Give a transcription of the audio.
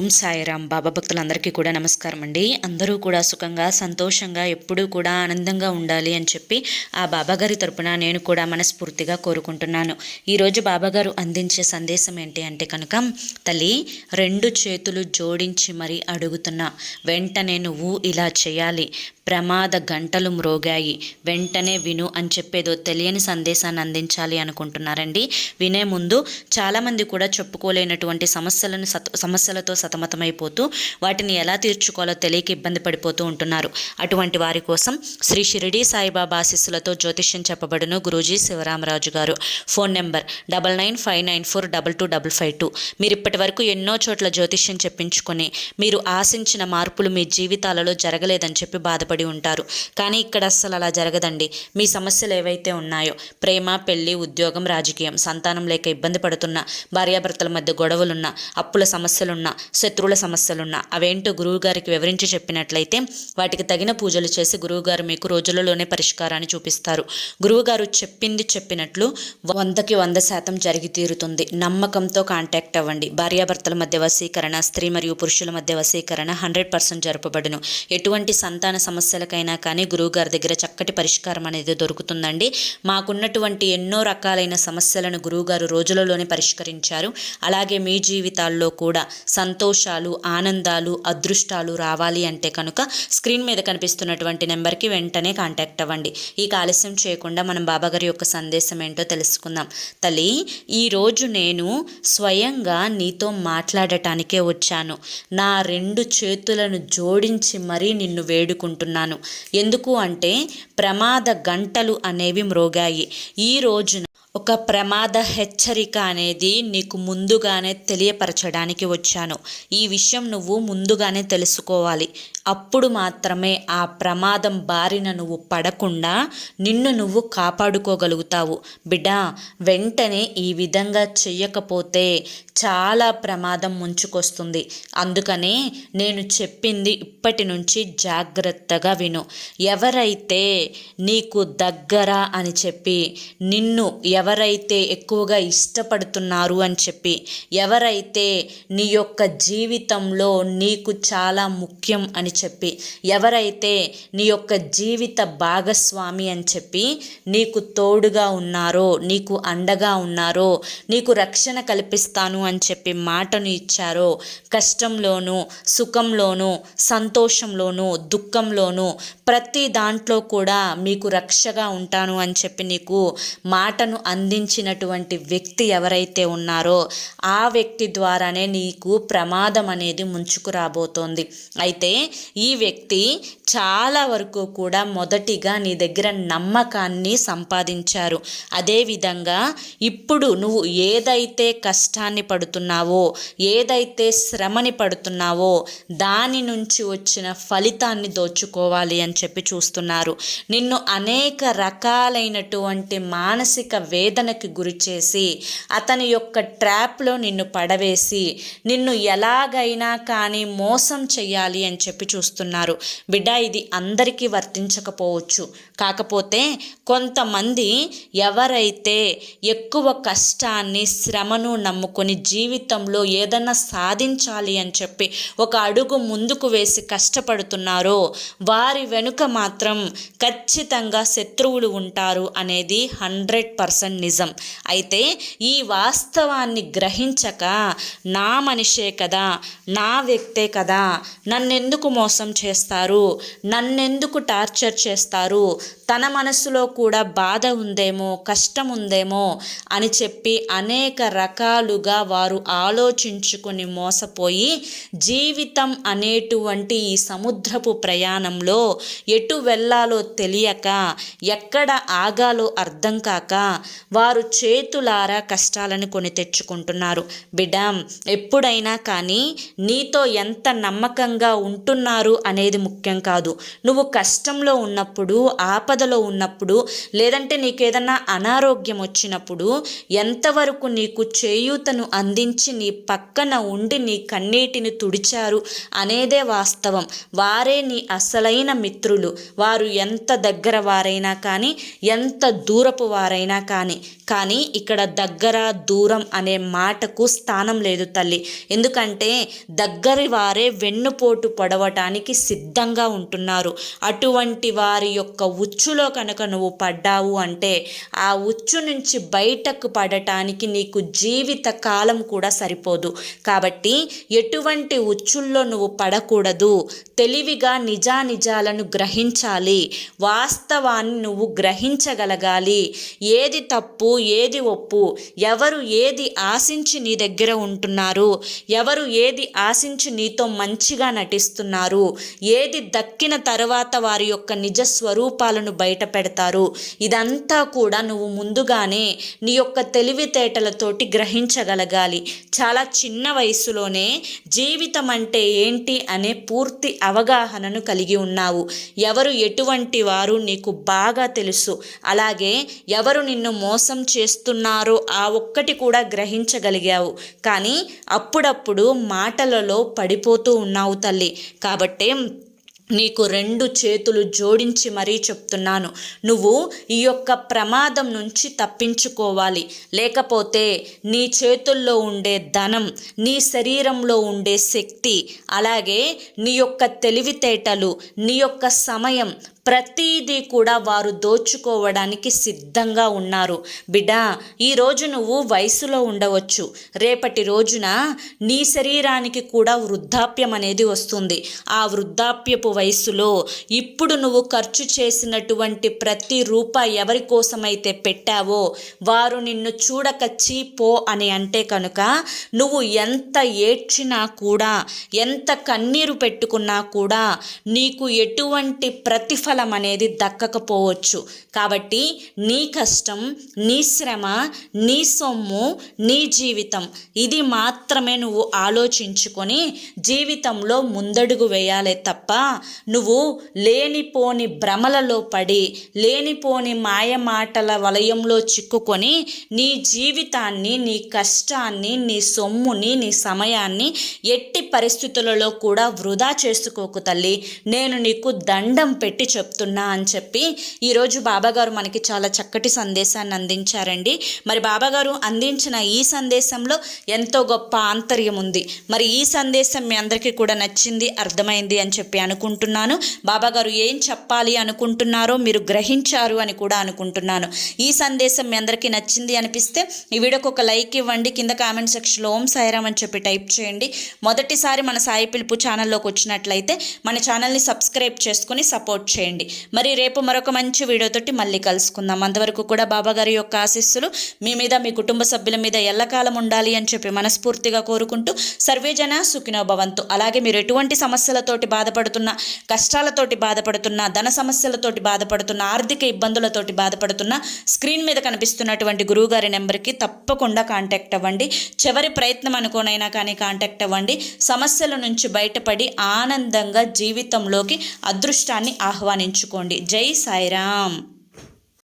ఓం సాయిరామ్. బాబా భక్తులందరికీ కూడా నమస్కారం అండి. అందరూ కూడా సుఖంగా సంతోషంగా ఎప్పుడూ కూడా ఆనందంగా ఉండాలి అని చెప్పి ఆ బాబాగారి తరపున నేను కూడా మనస్ఫూర్తిగా కోరుకుంటున్నాను. ఈరోజు బాబాగారు అందించే సందేశం ఏంటి అంటే కనుక, తల్లి 2 చేతులు జోడించి మరీ అడుగుతున్నా, వెంటనే నువ్వు ఇలా చేయాలి, ప్రమాద గంటలు మ్రోగాయి, వెంటనే విను అని చెప్పేదో తెలియని సందేశాన్ని అందించాలి అనుకుంటున్నారండి. వినే ముందు చాలామంది కూడా చెప్పుకోలేనటువంటి సమస్యలతో సతమతమైపోతూ వాటిని ఎలా తీర్చుకోవాలో తెలియక ఇబ్బంది పడిపోతూ ఉంటున్నారు. అటువంటి వారి కోసం శ్రీ షిరిడి సాయిబాబా ఆశీస్సులతో జ్యోతిష్యం చెప్పబడును గురూజీ శివరామరాజు గారు. Phone number 995994225552. మీరు ఇప్పటి వరకు ఎన్నో చోట్ల జ్యోతిష్యం చెప్పించుకొని మీరు ఆశించిన మార్పులు మీ జీవితాలలో జరగలేదని చెప్పి బాధపడి ఉంటారు. కానీ ఇక్కడ అస్సలు అలా జరగదండి. మీ సమస్యలు ఏవైతే ఉన్నాయో, ప్రేమ, పెళ్లి, ఉద్యోగం, రాజకీయం, సంతానం లేక ఇబ్బంది పడుతున్న, భార్యాభర్తల మధ్య గొడవలున్నా, అప్పుల సమస్యలున్నా, శత్రువుల సమస్యలున్నా, అవేంటో గురువుగారికి వివరించి చెప్పినట్లయితే వాటికి తగిన పూజలు చేసి గురువుగారు మీకు రోజులలోనే పరిష్కారాన్ని చూపిస్తారు. గురువుగారు చెప్పింది చెప్పినట్లు 100కి 100% జరిగి తీరుతుంది. నమ్మకంతో కాంటాక్ట్ అవ్వండి. భార్యాభర్తల మధ్య వశీకరణ, స్త్రీ మరియు పురుషుల మధ్య వశీకరణ 100% జరపబడును. ఎటువంటి సంతాన సమస్యలకైనా కానీ గురువుగారి దగ్గర చక్కటి పరిష్కారం అనేది దొరుకుతుందండి. మాకున్నటువంటి ఎన్నో రకాలైన సమస్యలను గురువుగారు రోజులలోనే పరిష్కరించారు. అలాగే మీ జీవితాల్లో కూడా సంతోషాలు, ఆనందాలు, అదృష్టాలు రావాలి అంటే కనుక స్క్రీన్ మీద కనిపిస్తున్నటువంటి నెంబర్కి వెంటనే కాంటాక్ట్ అవ్వండి. ఈ ఆలస్యం చేయకుండా మనం బాబాగారి యొక్క సందేశం ఏంటో తెలుసుకుందాం. తల్లి, ఈరోజు నేను స్వయంగా నీతో మాట్లాడటానికే వచ్చాను. నా 2 చేతులను జోడించి మరీ నిన్ను వేడుకుంటున్నాను. ఎందుకు అంటే ప్రమాద గంటలు అనేవి మ్రోగాయి. ఈ రోజున ఒక ప్రమాద హెచ్చరిక అనేది నీకు ముందుగానే తెలియపరచడానికి వచ్చాను. ఈ విషయం నువ్వు ముందుగానే తెలుసుకోవాలి. అప్పుడు మాత్రమే ఆ ప్రమాదం బారిన నువ్వు పడకుండా నిన్ను నువ్వు కాపాడుకోగలుగుతావు. బిడ్డా, వెంటనే ఈ విధంగా చెయ్యకపోతే చాలా ప్రమాదం ముంచుకొస్తుంది. అందుకనే నేను చెప్పింది ఇప్పటి నుంచి జాగ్రత్తగా విను. ఎవరైతే నీకు దగ్గర అని చెప్పి, నిన్ను ఎవరైతే ఎక్కువగా ఇష్టపడుతున్నారు అని చెప్పి, ఎవరైతే నీ యొక్క జీవితంలో నీకు చాలా ముఖ్యం అని చెప్పి, ఎవరైతే నీ యొక్క జీవిత భాగస్వామి అని చెప్పి నీకు తోడుగా ఉన్నారో, నీకు అండగా ఉన్నారో, నీకు రక్షణ కల్పిస్తాను అని చెప్పి మాటను ఇచ్చారో, కష్టంలోనూ, సుఖంలోనూ, సంతోషంలోనూ, దుఃఖంలోనూ, ప్రతి దాంట్లో కూడా మీకు రక్షగా ఉంటాను అని చెప్పి నీకు మాటను అందించినటువంటి వ్యక్తి ఎవరైతే ఉన్నారో ఆ వ్యక్తి ద్వారానే నీకు ప్రమాదం అనేది ముంచుకు రాబోతోంది. అయితే ఈ వ్యక్తి చాలా వరకు కూడా మొదటిగా నీ దగ్గర నమ్మకాన్ని సంపాదించారు. అదేవిధంగా ఇప్పుడు నువ్వు ఏదైతే కష్టాన్ని పడుతున్నావో, ఏదైతే శ్రమని పడుతున్నావో దాని నుంచి వచ్చిన ఫలితాన్ని దోచుకోవాలి అని చెప్పి చూస్తున్నారు. నిన్ను అనేక రకాలైనటువంటి మానసిక వేదనకి గురి చేసి, అతని యొక్క ట్రాప్లో నిన్ను పడవేసి, నిన్ను ఎలాగైనా కానీ మోసం చెయ్యాలి అని చెప్పి చూస్తున్నారు. బిడ్డ, ఇది అందరికీ వర్తించకపోవచ్చు. కాకపోతే కొంతమంది ఎవరైతే ఎక్కువ కష్టాన్ని, శ్రమను నమ్ముకొని జీవితంలో ఏదన్నా సాధించాలి అని చెప్పి ఒక అడుగు ముందుకు వేసి కష్టపడుతున్నారో వారి వెనుక మాత్రం ఖచ్చితంగా శత్రువులు ఉంటారు అనేది 100% నిజం. అయితే ఈ వాస్తవాన్ని గ్రహించక, నా మనిషే కదా, నా వ్యక్తే కదా, నన్నెందుకు మోసం చేస్తారు, నన్నెందుకు టార్చర్ చేస్తారు, తన మనసులో కూడా బాధ ఉందేమో, కష్టం ఉందేమో అని చెప్పి అనేక రకాలుగా వారు ఆలోచించుకొని మోసపోయి జీవితం అనేటువంటి ఈ సముద్రపు ప్రయాణంలో ఎటు వెళ్ళాలో తెలియక, ఎక్కడ ఆగాలో అర్థం కాక వారు చేతులారా కష్టాలను కొని తెచ్చుకుంటున్నారు. బిడ్డ, ఎప్పుడైనా కానీ నీతో ఎంత నమ్మకంగా ఉంటున్నారు అనేది ముఖ్యం కాదు. నువ్వు కష్టంలో ఉన్నప్పుడు, ఆపదలో ఉన్నప్పుడు, లేదంటే నీకు ఏదన్నా అనారోగ్యం వచ్చినప్పుడు ఎంతవరకు నీకు చేయూతను అందించి నీ పక్కన ఉండి నీ కన్నీటిని తుడిచారు అనేదే వాస్తవం. వారే నీ అసలైన మిత్రులు. వారు ఎంత దగ్గర వారైనా కానీ, ఎంత దూరపు వారైనా కానీ అని. కానీ ఇక్కడ దగ్గర దూరం అనే మాటకు స్థానం లేదు తల్లి. ఎందుకంటే దగ్గరి వారే వెన్నుపోటు పొడవటానికి సిద్ధంగా ఉంటున్నారు. అటువంటి వారి యొక్క ఉచ్చులో కనుక నువ్వు పడ్డావు అంటే ఆ ఉచ్చు నుంచి బయటకు పడటానికి నీకు జీవిత కాలం కూడా సరిపోదు. కాబట్టి ఎటువంటి ఉచ్చుల్లో నువ్వు పడకూడదు. తెలివిగా నిజానిజాలను గ్రహించాలి. వాస్తవాన్ని నువ్వు గ్రహించగలగాలి. ఏది తప్పు, ఏది ఒప్పు, ఎవరు ఏది ఆశించి నీ దగ్గర ఉంటున్నారు, ఎవరు ఏది ఆశించి నీతో మంచిగా నటిస్తున్నారు, ఏది దక్కిన తర్వాత వారి యొక్క నిజ స్వరూపాలను బయట పెడతారు, ఇదంతా కూడా నువ్వు ముందుగానే నీ యొక్క తెలివితేటలతోటి గ్రహించగలగాలి. చాలా చిన్న వయసులోనే జీవితం అంటే ఏంటి అనే పూర్తి అవగాహనను కలిగి ఉన్నావు. ఎవరు ఎటువంటి వారు నీకు బాగా తెలుసు. అలాగే ఎవరు నిన్ను మోసం చేస్తున్నారో ఆ ఒక్కటి కూడా గ్రహించగలిగావు. కానీ అప్పుడప్పుడు మాటలలో పడిపోతూ ఉన్నావు తల్లి. కాబట్టి నీకు 2 చేతులు జోడించి మరీ చెప్తున్నాను, నువ్వు ఈ యొక్క ప్రమాదం నుంచి తప్పించుకోవాలి. లేకపోతే నీ చేతుల్లో ఉండే ధనం, నీ శరీరంలో ఉండే శక్తి, అలాగే నీ యొక్క తెలివితేటలు, నీ యొక్క సమయం, ప్రతిదీ కూడా వారు దోచుకోవడానికి సిద్ధంగా ఉన్నారు. బిడ్డ, ఈరోజు నువ్వు వయసులో ఉండవచ్చు. రేపటి రోజున నీ శరీరానికి కూడా వృద్ధాప్యం అనేది వస్తుంది. ఆ వృద్ధాప్యపు వయసులో ఇప్పుడు నువ్వు ఖర్చు చేసినటువంటి ప్రతి రూపాయి ఎవరి కోసమైతే పెట్టావో వారు నిన్ను చూడక చీపో అని అంటే కనుక నువ్వు ఎంత ఏడ్చినా కూడా, ఎంత కన్నీరు పెట్టుకున్నా కూడా నీకు ఎటువంటి ప్రతిఫలం అనేది దక్కకపోవచ్చు. కాబట్టి నీ కష్టం, నీ శ్రమ, నీ సొమ్ము, నీ జీవితం, ఇది మాత్రమే నువ్వు ఆలోచించుకొని జీవితంలో ముందడుగు వేయాలే తప్ప నువ్వు లేనిపోని భ్రమలలో పడి, లేనిపోని మాయమాటల వలయంలో చిక్కుకొని నీ జీవితాన్ని, నీ కష్టాన్ని, నీ సొమ్ముని, నీ సమయాన్ని ఎట్టి పరిస్థితులలో కూడా వృధా చేసుకోకు తల్లి. నేను నీకు దండం పెట్టి చెప్తున్నా అని చెప్పి ఈరోజు బాబాగారు మనకి చాలా చక్కటి సందేశాన్ని అందించారండి. మరి బాబాగారు అందించిన ఈ సందేశంలో ఎంతో గొప్ప ఆంతర్యం ఉంది. మరి ఈ సందేశం మీ అందరికీ కూడా నచ్చింది, అర్థమైంది అని చెప్పి అనుకుంటున్నాను. బాబాగారు ఏం చెప్పాలి అనుకుంటున్నారో మీరు గ్రహించారు అని కూడా అనుకుంటున్నాను. ఈ సందేశం మీ అందరికీ నచ్చింది అనిపిస్తే ఈ వీడియోకి ఒక లైక్ ఇవ్వండి. కింద కామెంట్ సెక్షన్లో ఓం సాయిరామ్ అని చెప్పి టైప్ చేయండి. మొదటిసారి మన సాయి పిలుపు ఛానల్లోకి వచ్చినట్లయితే మన ఛానల్ని సబ్స్క్రైబ్ చేసుకుని సపోర్ట్ చేయండి. మరి రేపు మరొక మంచి వీడియోతోటి మళ్ళీ కలుసుకుందాం. అంతవరకు కూడా బాబాగారి యొక్క ఆశీస్సులు మీ మీద, మీ కుటుంబ సభ్యుల మీద ఎల్లకాలం ఉండాలి అని చెప్పి మనస్ఫూర్తిగా కోరుకుంటూ సర్వేజన సుఖినో భవంతు. అలాగే మీరు ఎటువంటి సమస్యలతోటి బాధపడుతున్నా, కష్టాలతోటి బాధపడుతున్నా, ధన సమస్యలతోటి బాధపడుతున్నా, ఆర్థిక ఇబ్బందులతోటి బాధపడుతున్నా స్క్రీన్ మీద కనిపిస్తున్నటువంటి గురువుగారి నెంబర్కి తప్పకుండా కాంటాక్ట్ అవ్వండి. చివరి ప్రయత్నం అనుకోనైనా కానీ కాంటాక్ట్ అవ్వండి. సమస్యల నుంచి బయటపడి ఆనందంగా జీవితంలోకి అదృష్టాన్ని ఆహ్వానించుకోండి. జై సాయిరామ్.